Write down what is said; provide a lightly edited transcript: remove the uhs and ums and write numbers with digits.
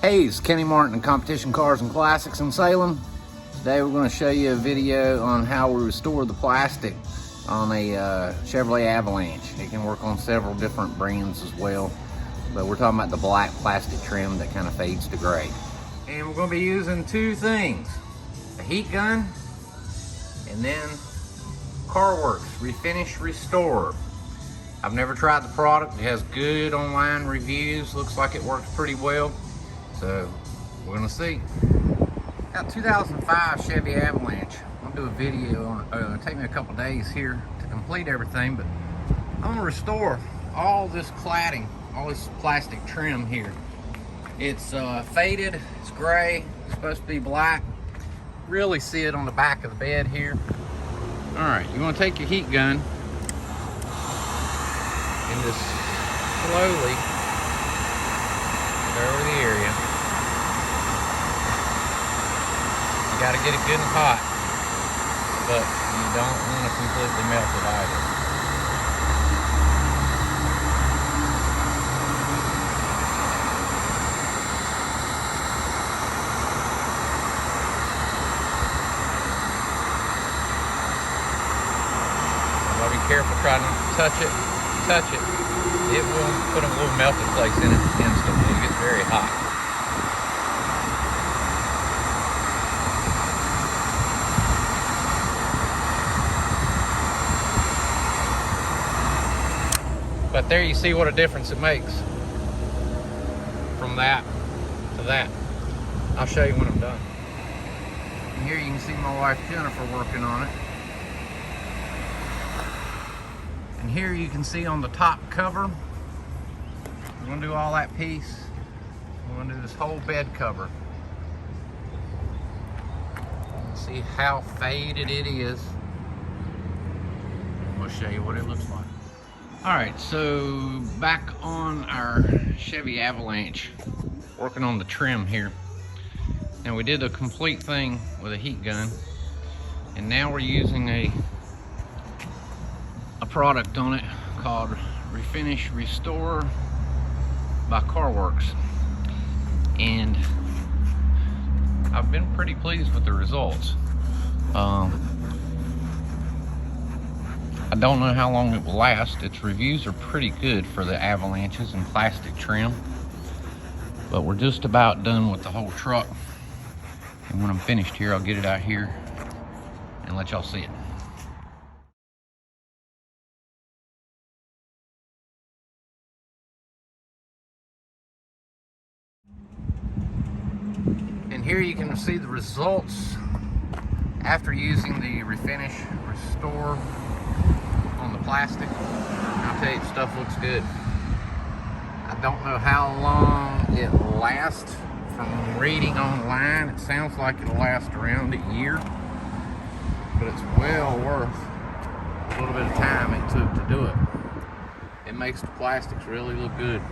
Hey, it's Kenny Martin of Competition Cars and Classics in Salem. Today we're going to show you a video on how we restore the plastic on a Chevrolet Avalanche. It can work on several different brands as well, but we're talking about the black plastic trim that kind of fades to gray. And we're going to be using two things: a heat gun and then Carworx Refinish Restorer. I've never tried the product. It has good online reviews. Looks like it works pretty well. So we're gonna see. Got 2005 Chevy Avalanche. I'm gonna do a video on it. It'll take me a couple days here to complete everything, but I'm gonna restore all this cladding, all this plastic trim here. It's faded, it's gray, it's supposed to be black. Really see it on the back of the bed here. All right, you wanna take your heat gun and just slowly go over the area. You gotta get it good and hot, but you don't want to completely melt it either. Well, be careful, try not to touch it. It will put a little melted place in it instantly. It gets very hot. But there you see what a difference it makes from that to that. I'll show you when I'm done. And here you can see my wife Jennifer working on it. And here you can see on the top cover, we're gonna do all that piece. We're gonna do this whole bed cover. See how faded it is. And we'll show you what it looks like. All right, so back on our Chevy Avalanche, working on the trim here. Now we did a complete thing with a heat gun, and now we're using a product on it called Refinish Restorer by Carworx. And I've been pretty pleased with the results. I don't know how long it will last. Its reviews are pretty good for the Avalanches and plastic trim, but we're just about done with the whole truck. And when I'm finished here, I'll get it out here and let y'all see it. And here you can see the results after using the Refinish Restore on the plastic. I'll tell you, the stuff looks good. I don't know how long it lasts. From reading online, it sounds like it'll last around a year, but it's well worth a little bit of time it took to do it. It makes the plastics really look good.